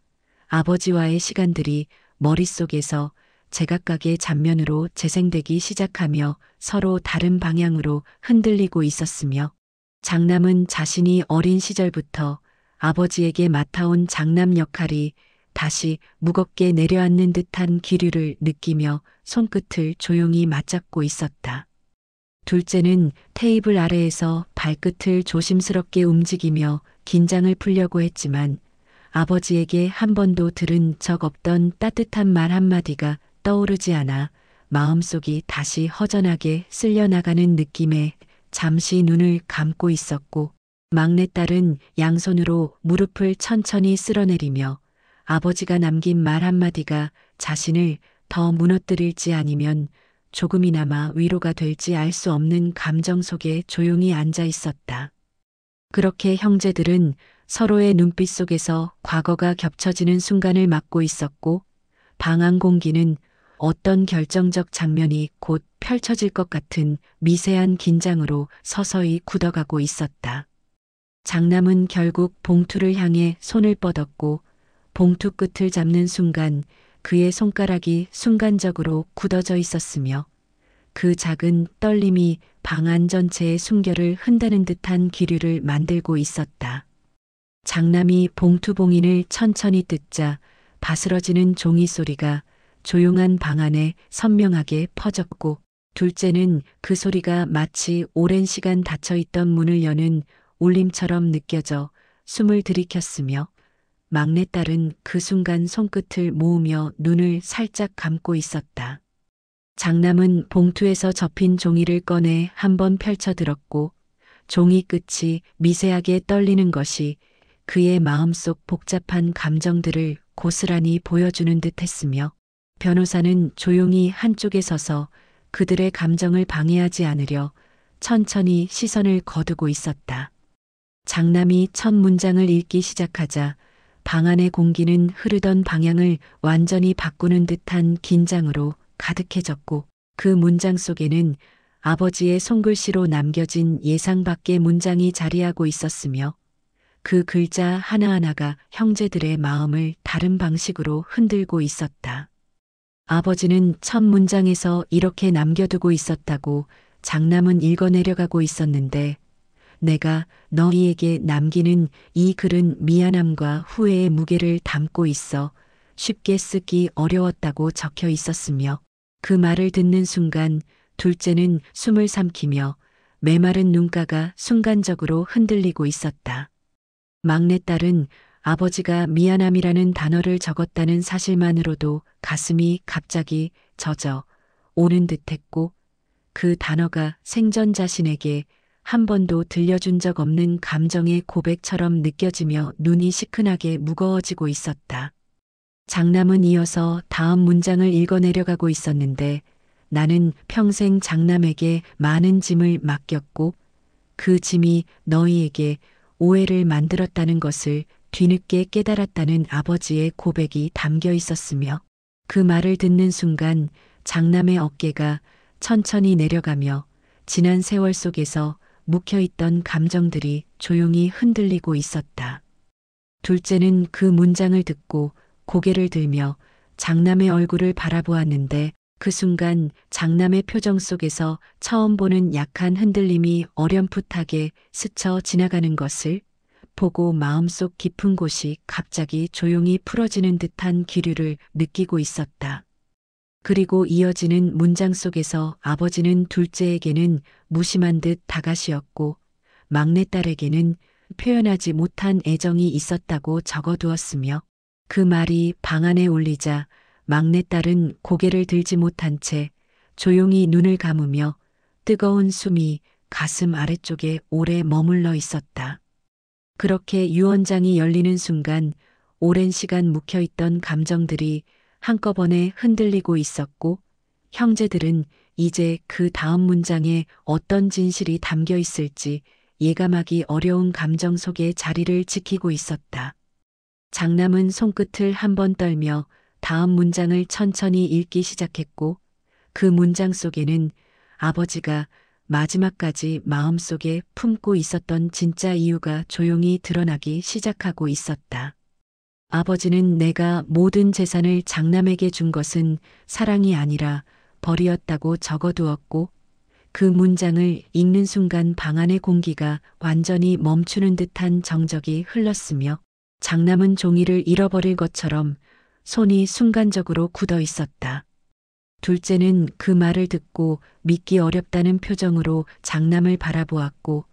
아버지와의 시간들이 머릿속에서 제각각의 장면으로 재생되기 시작하며 서로 다른 방향으로 흔들리고 있었으며, 장남은 자신이 어린 시절부터 아버지에게 맡아온 장남 역할이 다시 무겁게 내려앉는 듯한 기류를 느끼며 손끝을 조용히 맞잡고 있었다. 둘째는 테이블 아래에서 발끝을 조심스럽게 움직이며 긴장을 풀려고 했지만 아버지에게 한 번도 들은 적 없던 따뜻한 말 한마디가 떠오르지 않아 마음속이 다시 허전하게 쓸려나가는 느낌에 잠시 눈을 감고 있었고, 막내딸은 양손으로 무릎을 천천히 쓸어내리며 아버지가 남긴 말 한마디가 자신을 더 무너뜨릴지 아니면 조금이나마 위로가 될지 알 수 없는 감정 속에 조용히 앉아 있었다. 그렇게 형제들은 서로의 눈빛 속에서 과거가 겹쳐지는 순간을 맞고 있었고, 방 안 공기는 어떤 결정적 장면이 곧 펼쳐질 것 같은 미세한 긴장으로 서서히 굳어가고 있었다. 장남은 결국 봉투를 향해 손을 뻗었고, 봉투 끝을 잡는 순간 그의 손가락이 순간적으로 굳어져 있었으며, 그 작은 떨림이 방 안 전체의 숨결을 흔드는 듯한 기류를 만들고 있었다. 장남이 봉투 봉인을 천천히 뜯자 바스러지는 종이 소리가 조용한 방 안에 선명하게 퍼졌고, 둘째는 그 소리가 마치 오랜 시간 닫혀있던 문을 여는 울림처럼 느껴져 숨을 들이켰으며, 막내딸은 그 순간 손끝을 모으며 눈을 살짝 감고 있었다. 장남은 봉투에서 접힌 종이를 꺼내 한번 펼쳐들었고, 종이 끝이 미세하게 떨리는 것이 그의 마음속 복잡한 감정들을 고스란히 보여주는 듯 했으며, 변호사는 조용히 한쪽에 서서 그들의 감정을 방해하지 않으려 천천히 시선을 거두고 있었다. 장남이 첫 문장을 읽기 시작하자 방 안의 공기는 흐르던 방향을 완전히 바꾸는 듯한 긴장으로 가득해졌고, 그 문장 속에는 아버지의 손글씨로 남겨진 예상 밖의 문장이 자리하고 있었으며, 그 글자 하나하나가 형제들의 마음을 다른 방식으로 흔들고 있었다. 아버지는 첫 문장에서 이렇게 남겨두고 있었다고 장남은 읽어내려가고 있었는데, 내가 너희에게 남기는 이 글은 미안함과 후회의 무게를 담고 있어 쉽게 쓰기 어려웠다고 적혀 있었으며, 그 말을 듣는 순간 둘째는 숨을 삼키며 메마른 눈가가 순간적으로 흔들리고 있었다. 막내딸은 아버지가 미안함이라는 단어를 적었다는 사실만으로도 가슴이 갑자기 젖어 오는 듯했고, 그 단어가 생전 자신에게 한 번도 들려준 적 없는 감정의 고백처럼 느껴지며 눈이 시큰하게 무거워지고 있었다. 장남은 이어서 다음 문장을 읽어내려가고 있었는데, 나는 평생 장남에게 많은 짐을 맡겼고 그 짐이 너희에게 오해를 만들었다는 것을 뒤늦게 깨달았다는 아버지의 고백이 담겨 있었으며, 그 말을 듣는 순간 장남의 어깨가 천천히 내려가며 지난 세월 속에서 묵혀있던 감정들이 조용히 흔들리고 있었다. 둘째는 그 문장을 듣고 고개를 들며 장남의 얼굴을 바라보았는데, 그 순간 장남의 표정 속에서 처음 보는 약한 흔들림이 어렴풋하게 스쳐 지나가는 것을 보고 마음속 깊은 곳이 갑자기 조용히 풀어지는 듯한 기류를 느끼고 있었다. 그리고 이어지는 문장 속에서 아버지는 둘째에게는 무심한 듯 다가시었고, 막내딸에게는 표현하지 못한 애정이 있었다고 적어두었으며, 그 말이 방 안에 울리자 막내딸은 고개를 들지 못한 채 조용히 눈을 감으며 뜨거운 숨이 가슴 아래쪽에 오래 머물러 있었다. 그렇게 유언장이 열리는 순간 오랜 시간 묵혀있던 감정들이 한꺼번에 흔들리고 있었고, 형제들은 이제 그 다음 문장에 어떤 진실이 담겨 있을지 예감하기 어려운 감정 속에 자리를 지키고 있었다. 장남은 손끝을 한번 떨며 다음 문장을 천천히 읽기 시작했고, 그 문장 속에는 아버지가 마지막까지 마음속에 품고 있었던 진짜 이유가 조용히 드러나기 시작하고 있었다. 아버지는 내가 모든 재산을 장남에게 준 것은 사랑이 아니라 벌이었다고 적어두었고 그 문장을 읽는 순간 방 안의 공기가 완전히 멈추는 듯한 정적이 흘렀으며 장남은 종이를 잃어버릴 것처럼 손이 순간적으로 굳어 있었다. 둘째는 그 말을 듣고 믿기 어렵다는 표정으로 장남을 바라보았고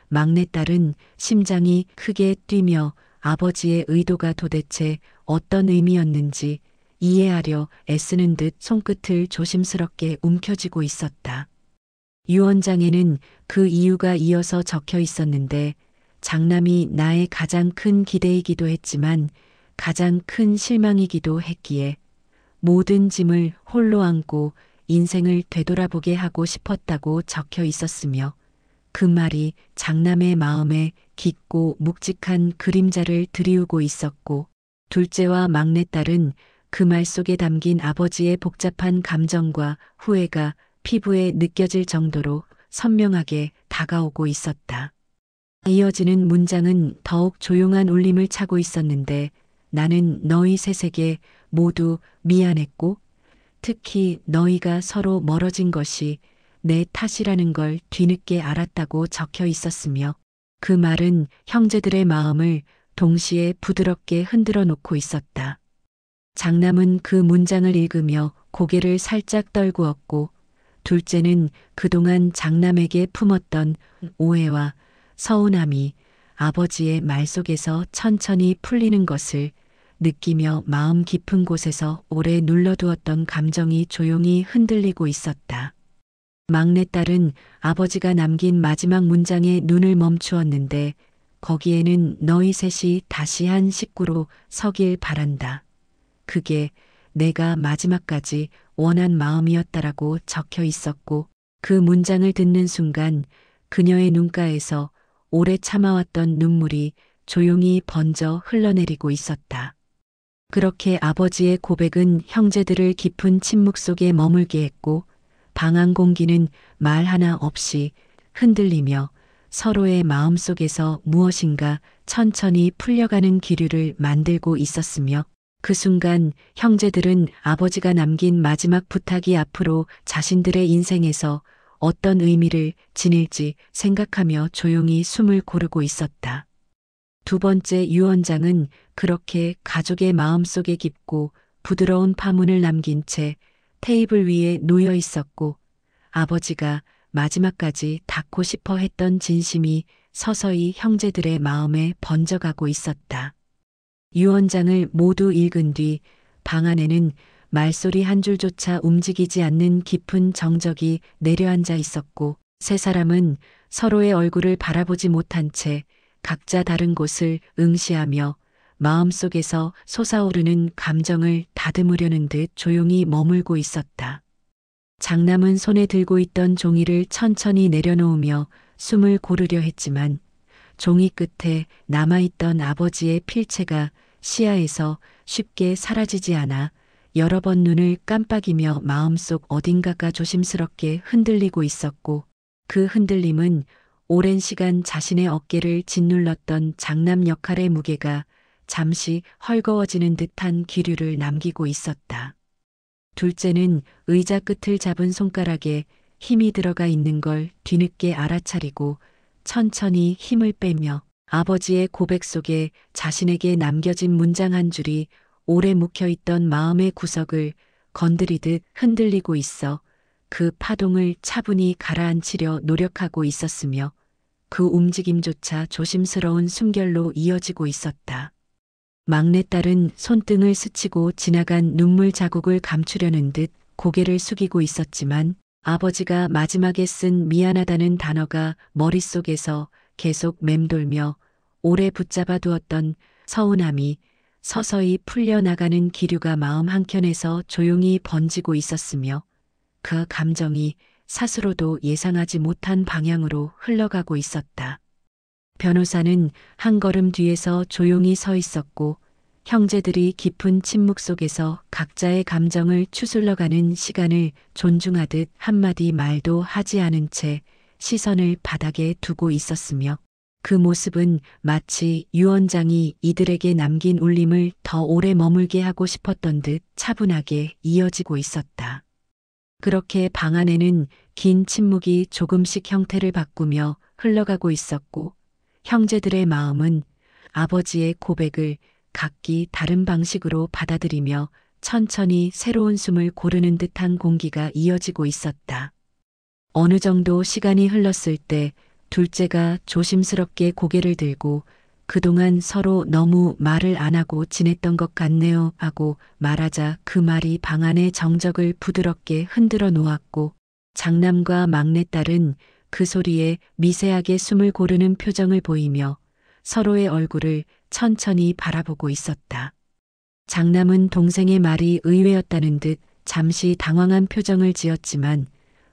막내딸은 심장이 크게 뛰며 아버지의 의도가 도대체 어떤 의미였는지 이해하려 애쓰는 듯 손끝을 조심스럽게 움켜쥐고 있었다. 유언장에는 그 이유가 이어서 적혀 있었는데 장남이 나의 가장 큰 기대이기도 했지만 가장 큰 실망이기도 했기에 모든 짐을 홀로 안고 인생을 되돌아보게 하고 싶었다고 적혀 있었으며 그 말이 장남의 마음에 깊고 묵직한 그림자를 드리우고 있었고 둘째와 막내딸은 그 말 속에 담긴 아버지의 복잡한 감정과 후회가 피부에 느껴질 정도로 선명하게 다가오고 있었다. 이어지는 문장은 더욱 조용한 울림을 차고 있었는데 나는 너희 셋에게 모두 미안했고 특히 너희가 서로 멀어진 것이 내 탓이라는 걸 뒤늦게 알았다고 적혀 있었으며 그 말은 형제들의 마음을 동시에 부드럽게 흔들어 놓고 있었다. 장남은 그 문장을 읽으며 고개를 살짝 떨구었고 둘째는 그동안 장남에게 품었던 오해와 서운함이 아버지의 말 속에서 천천히 풀리는 것을 느끼며 마음 깊은 곳에서 오래 눌러두었던 감정이 조용히 흔들리고 있었다. 막내딸은 아버지가 남긴 마지막 문장에 눈을 멈추었는데 거기에는 너희 셋이 다시 한 식구로 서길 바란다. 그게 내가 마지막까지 원한 마음이었다라고 적혀 있었고 그 문장을 듣는 순간 그녀의 눈가에서 오래 참아왔던 눈물이 조용히 번져 흘러내리고 있었다. 그렇게 아버지의 고백은 형제들을 깊은 침묵 속에 머물게 했고 방 안 공기는 말 하나 없이 흔들리며 서로의 마음 속에서 무엇인가 천천히 풀려가는 기류를 만들고 있었으며 그 순간 형제들은 아버지가 남긴 마지막 부탁이 앞으로 자신들의 인생에서 어떤 의미를 지닐지 생각하며 조용히 숨을 고르고 있었다. 두 번째 유언장은 그렇게 가족의 마음속에 깊고 부드러운 파문을 남긴 채 테이블 위에 놓여 있었고 아버지가 마지막까지 닿고 싶어 했던 진심이 서서히 형제들의 마음에 번져가고 있었다. 유언장을 모두 읽은 뒤 방 안에는 말소리 한 줄조차 움직이지 않는 깊은 정적이 내려앉아 있었고 세 사람은 서로의 얼굴을 바라보지 못한 채 각자 다른 곳을 응시하며 마음속에서 솟아오르는 감정을 다듬으려는 듯 조용히 머물고 있었다. 장남은 손에 들고 있던 종이를 천천히 내려놓으며 숨을 고르려 했지만 종이 끝에 남아있던 아버지의 필체가 시야에서 쉽게 사라지지 않아 여러 번 눈을 깜빡이며 마음속 어딘가가 조심스럽게 흔들리고 있었고 그 흔들림은 오랜 시간 자신의 어깨를 짓눌렀던 장남 역할의 무게가 잠시 헐거워지는 듯한 기류를 남기고 있었다. 둘째는 의자 끝을 잡은 손가락에 힘이 들어가 있는 걸 뒤늦게 알아차리고 천천히 힘을 빼며 아버지의 고백 속에 자신에게 남겨진 문장 한 줄이 오래 묵혀있던 마음의 구석을 건드리듯 흔들리고 있어 그 파동을 차분히 가라앉히려 노력하고 있었으며 그 움직임조차 조심스러운 숨결로 이어지고 있었다. 막내딸은 손등을 스치고 지나간 눈물 자국을 감추려는 듯 고개를 숙이고 있었지만 아버지가 마지막에 쓴 미안하다는 단어가 머릿속에서 계속 맴돌며 오래 붙잡아 두었던 서운함이 서서히 풀려나가는 기류가 마음 한켠에서 조용히 번지고 있었으며 그 감정이 스스로도 예상하지 못한 방향으로 흘러가고 있었다. 변호사는 한 걸음 뒤에서 조용히 서 있었고 형제들이 깊은 침묵 속에서 각자의 감정을 추슬러가는 시간을 존중하듯 한마디 말도 하지 않은 채 시선을 바닥에 두고 있었으며 그 모습은 마치 유언장이 이들에게 남긴 울림을 더 오래 머물게 하고 싶었던 듯 차분하게 이어지고 있었다. 그렇게 방 안에는 긴 침묵이 조금씩 형태를 바꾸며 흘러가고 있었고, 형제들의 마음은 아버지의 고백을 각기 다른 방식으로 받아들이며 천천히 새로운 숨을 고르는 듯한 공기가 이어지고 있었다. 어느 정도 시간이 흘렀을 때 둘째가 조심스럽게 고개를 들고 그동안 서로 너무 말을 안 하고 지냈던 것 같네요 하고 말하자 그 말이 방 안의 정적을 부드럽게 흔들어 놓았고 장남과 막내딸은 그 소리에 미세하게 숨을 고르는 표정을 보이며 서로의 얼굴을 천천히 바라보고 있었다. 장남은 동생의 말이 의외였다는 듯 잠시 당황한 표정을 지었지만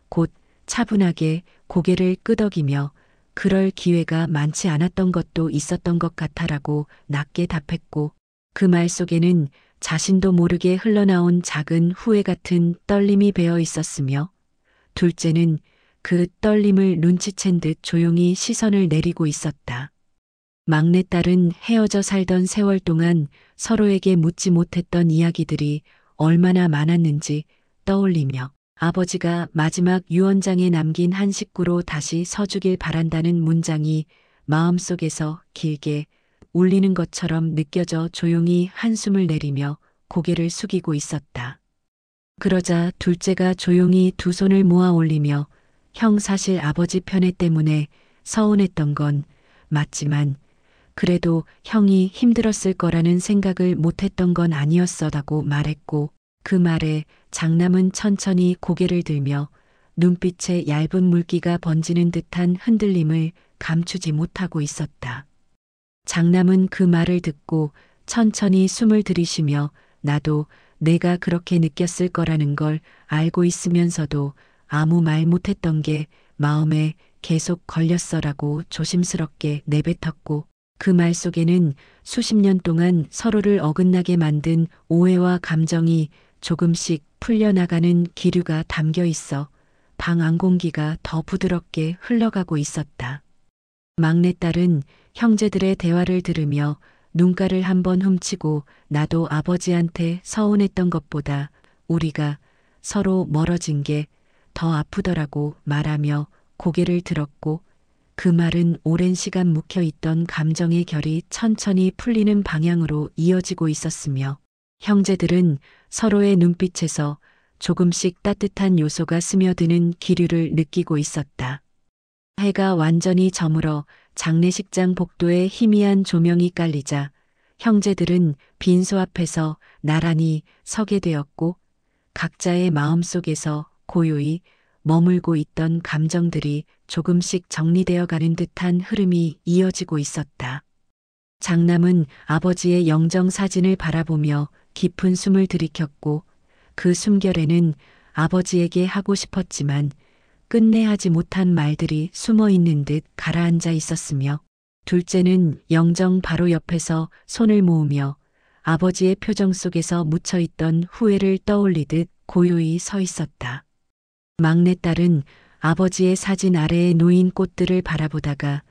곧 차분하게 고개를 끄덕이며 그럴 기회가 많지 않았던 것도 있었던 것 같아라고 낮게 답했고 그 말 속에는 자신도 모르게 흘러나온 작은 후회 같은 떨림이 배어 있었으며 둘째는 그 떨림을 눈치챈 듯 조용히 시선을 내리고 있었다. 막내딸은 헤어져 살던 세월 동안 서로에게 묻지 못했던 이야기들이 얼마나 많았는지 떠올리며 아버지가 마지막 유언장에 남긴 한 식구로 다시 서주길 바란다는 문장이 마음속에서 길게 울리는 것처럼 느껴져 조용히 한숨을 내리며 고개를 숙이고 있었다. 그러자 둘째가 조용히 두 손을 모아 올리며 형 사실 아버지 편애 때문에 서운했던 건 맞지만 그래도 형이 힘들었을 거라는 생각을 못했던 건 아니었어라고 말했고 그 말에 장남은 천천히 고개를 들며 눈빛에 얇은 물기가 번지는 듯한 흔들림을 감추지 못하고 있었다. 장남은 그 말을 듣고 천천히 숨을 들이쉬며 나도 내가 그렇게 느꼈을 거라는 걸 알고 있으면서도 아무 말 못했던 게 마음에 계속 걸렸어라고 조심스럽게 내뱉었고 그 말 속에는 수십 년 동안 서로를 어긋나게 만든 오해와 감정이 조금씩 풀려나가는 기류가 담겨 있어 방 안 공기가 더 부드럽게 흘러가고 있었다. 막내딸은 형제들의 대화를 들으며 눈가를 한번 훔치고 나도 아버지한테 서운했던 것보다 우리가 서로 멀어진 게 더 아프더라고 말하며 고개를 들었고 그 말은 오랜 시간 묵혀있던 감정의 결이 천천히 풀리는 방향으로 이어지고 있었으며 형제들은 서로의 눈빛에서 조금씩 따뜻한 요소가 스며드는 기류를 느끼고 있었다. 해가 완전히 저물어 장례식장 복도에 희미한 조명이 깔리자 형제들은 빈소 앞에서 나란히 서게 되었고 각자의 마음속에서 고요히 머물고 있던 감정들이 조금씩 정리되어 가는 듯한 흐름이 이어지고 있었다. 장남은 아버지의 영정 사진을 바라보며 깊은 숨을 들이켰고 그 숨결에는 아버지에게 하고 싶었지만 끝내 하지 못한 말들이 숨어 있는 듯 가라앉아 있었으며 둘째는 영정 바로 옆에서 손을 모으며 아버지의 표정 속에서 묻혀있던 후회를 떠올리듯 고요히 서 있었다. 막내딸은 아버지의 사진 아래에 놓인 꽃들을 바라보다가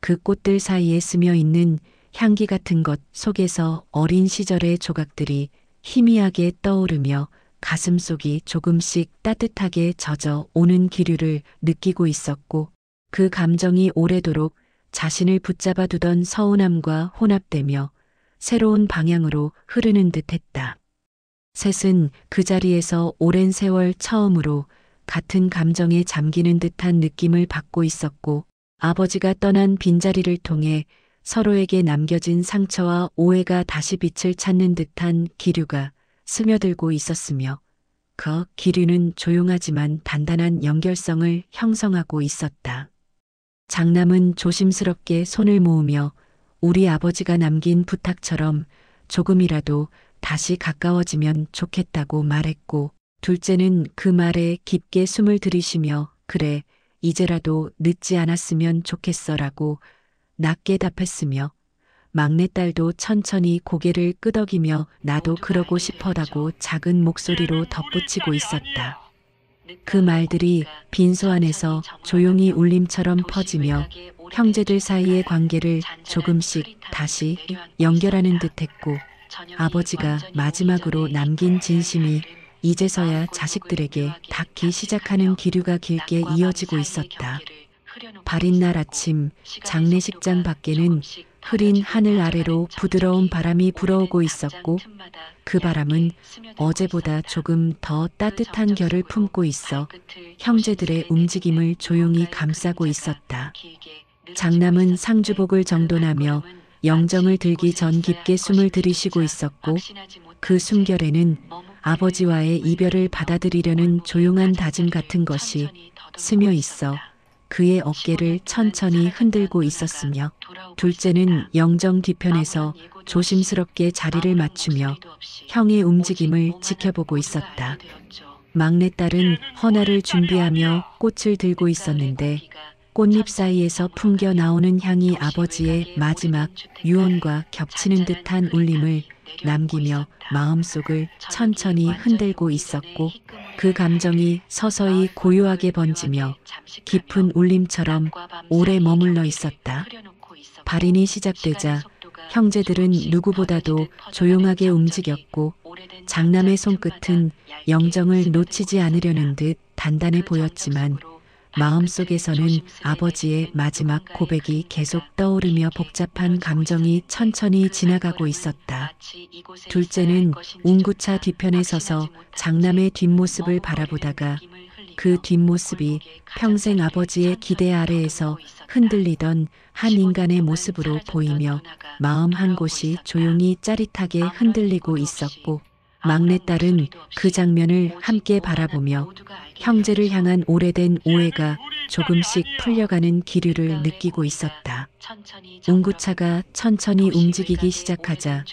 그 꽃들 사이에 스며 있는 향기 같은 것 속에서 어린 시절의 조각들이 희미하게 떠오르며 가슴속이 조금씩 따뜻하게 젖어 오는 기류를 느끼고 있었고 그 감정이 오래도록 자신을 붙잡아 두던 서운함과 혼합되며 새로운 방향으로 흐르는 듯했다. 셋은 그 자리에서 오랜 세월 처음으로 같은 감정에 잠기는 듯한 느낌을 받고 있었고 아버지가 떠난 빈자리를 통해 서로에게 남겨진 상처와 오해가 다시 빛을 찾는 듯한 기류가 스며들고 있었으며 그 기류는 조용하지만 단단한 연결성을 형성하고 있었다. 장남은 조심스럽게 손을 모으며 우리 아버지가 남긴 부탁처럼 조금이라도 다시 가까워지면 좋겠다고 말했고 둘째는 그 말에 깊게 숨을 들이쉬며 그래 이제라도 늦지 않았으면 좋겠어라고 낮게 답했으며 막내딸도 천천히 고개를 끄덕이며 나도 그러고 싶어라고 작은 목소리로 덧붙이고 있었다. 그 말들이 빈소 안에서 조용히 울림처럼 퍼지며 형제들 사이의 관계를 조금씩 다시 연결하는 듯했고, 아버지가 마지막으로 남긴 진심이 이제서야 자식들에게 닿기 시작하는 기류가 길게 이어지고 있었다. 발인 날 아침 장례식장 밖에는 흐린 하늘 아래로 부드러운 바람이 불어오고 있었고, 그 바람은 어제보다 조금 더 따뜻한 결을 품고 있어 형제들의 움직임을 조용히 감싸고 있었다. 장남은 상주복을 정돈하며 영정을 들기 전 깊게 숨을 들이쉬고 있었고, 그 숨결에는 아버지와의 이별을 받아들이려는 조용한 다짐 같은 것이 스며 있어 그의 어깨를 천천히 흔들고 있었으며, 둘째는 영정 뒤편에서 조심스럽게 자리를 맞추며 형의 움직임을 지켜보고 있었다. 막내딸은 헌화를 준비하며 꽃을 들고 있었는데, 꽃잎 사이에서 풍겨 나오는 향이 아버지의 마지막 유언과 겹치는 듯한 울림을 남기며 마음속을 천천히 흔들고 있었고, 그 감정이 서서히 고요하게 번지며 깊은 울림처럼 오래 머물러 있었다. 발인이 시작되자 형제들은 누구보다도 조용하게 움직였고, 장남의 손끝은 영정을 놓치지 않으려는 듯 단단해 보였지만, 마음속에서는 아버지의 마지막 고백이 계속 떠오르며 복잡한 감정이 천천히 지나가고 있었다. 둘째는 운구차 뒤편에 서서 장남의 뒷모습을 바라보다가 그 뒷모습이 평생 아버지의 기대 아래에서 흔들리던 한 인간의 모습으로 보이며 마음 한 곳이 조용히 짜릿하게 흔들리고 있었고, 막내딸은 그 장면을 함께 바라보며 형제를 향한 오래된 오해가 조금씩 풀려가는 기류를 느끼고 있었다. 운구차가 천천히 움직이기 시작하자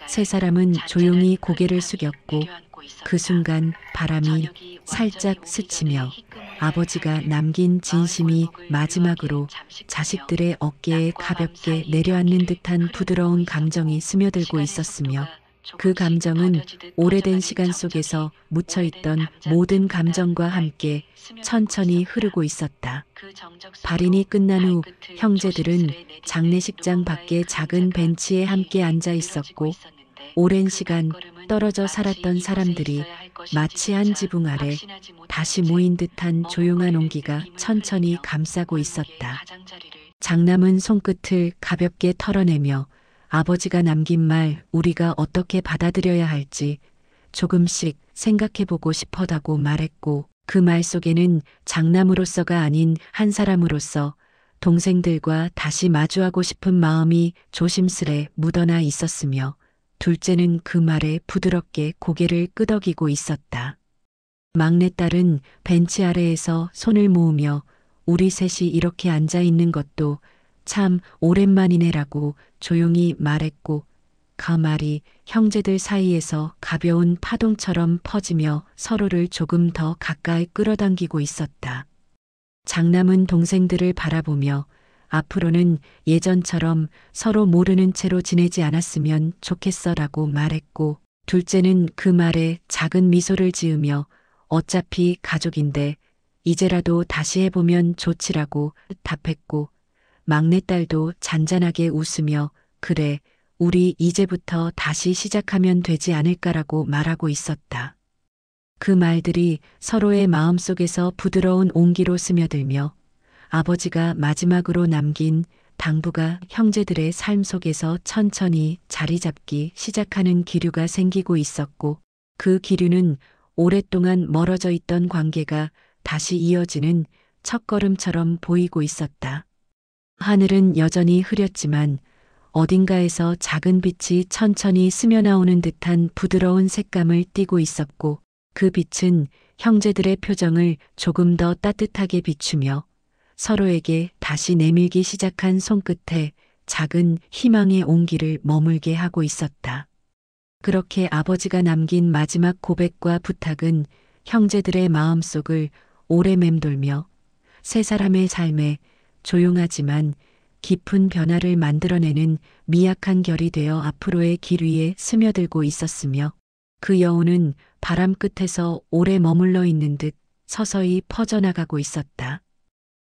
세 사람은 조용히 고개를 숙였고, 그 순간 바람이 살짝 스치며 아버지가 남긴 진심이 마지막으로 자식들의 어깨에 가볍게 내려앉는 듯한 부드러운 감정이 스며들고 있었으며, 그 감정은 오래된 시간 속에서 묻혀있던 모든 감정과 함께 천천히 흐르고 있었다. 발인이 끝난 후 형제들은 장례식장 밖에 작은 벤치에 함께 앉아 있었고, 오랜 시간 떨어져 살았던 사람들이 마치 한 지붕 아래 다시 모인 듯한 조용한 온기가 천천히 감싸고 있었다. 장남은 손끝을 가볍게 털어내며 아버지가 남긴 말 우리가 어떻게 받아들여야 할지 조금씩 생각해보고 싶어다고 말했고, 그 말 속에는 장남으로서가 아닌 한 사람으로서 동생들과 다시 마주하고 싶은 마음이 조심스레 묻어나 있었으며, 둘째는 그 말에 부드럽게 고개를 끄덕이고 있었다. 막내딸은 벤치 아래에서 손을 모으며 우리 셋이 이렇게 앉아 있는 것도 참 오랜만이네라고 조용히 말했고, 그 말이 형제들 사이에서 가벼운 파동처럼 퍼지며 서로를 조금 더 가까이 끌어당기고 있었다. 장남은 동생들을 바라보며 앞으로는 예전처럼 서로 모르는 채로 지내지 않았으면 좋겠어라고 말했고, 둘째는 그 말에 작은 미소를 지으며 어차피 가족인데 이제라도 다시 해보면 좋지라고 답했고, 막내딸도 잔잔하게 웃으며 그래, 우리 이제부터 다시 시작하면 되지 않을까라고 말하고 있었다. 그 말들이 서로의 마음속에서 부드러운 온기로 스며들며 아버지가 마지막으로 남긴 당부가 형제들의 삶 속에서 천천히 자리 잡기 시작하는 기류가 생기고 있었고, 그 기류는 오랫동안 멀어져 있던 관계가 다시 이어지는 첫걸음처럼 보이고 있었다. 하늘은 여전히 흐렸지만 어딘가에서 작은 빛이 천천히 스며나오는 듯한 부드러운 색감을 띠고 있었고, 그 빛은 형제들의 표정을 조금 더 따뜻하게 비추며 서로에게 다시 내밀기 시작한 손끝에 작은 희망의 온기를 머물게 하고 있었다. 그렇게 아버지가 남긴 마지막 고백과 부탁은 형제들의 마음속을 오래 맴돌며 세 사람의 삶에 조용하지만 깊은 변화를 만들어내는 미약한 결이 되어 앞으로의 길 위에 스며들고 있었으며, 그 여운은 바람 끝에서 오래 머물러 있는 듯 서서히 퍼져나가고 있었다.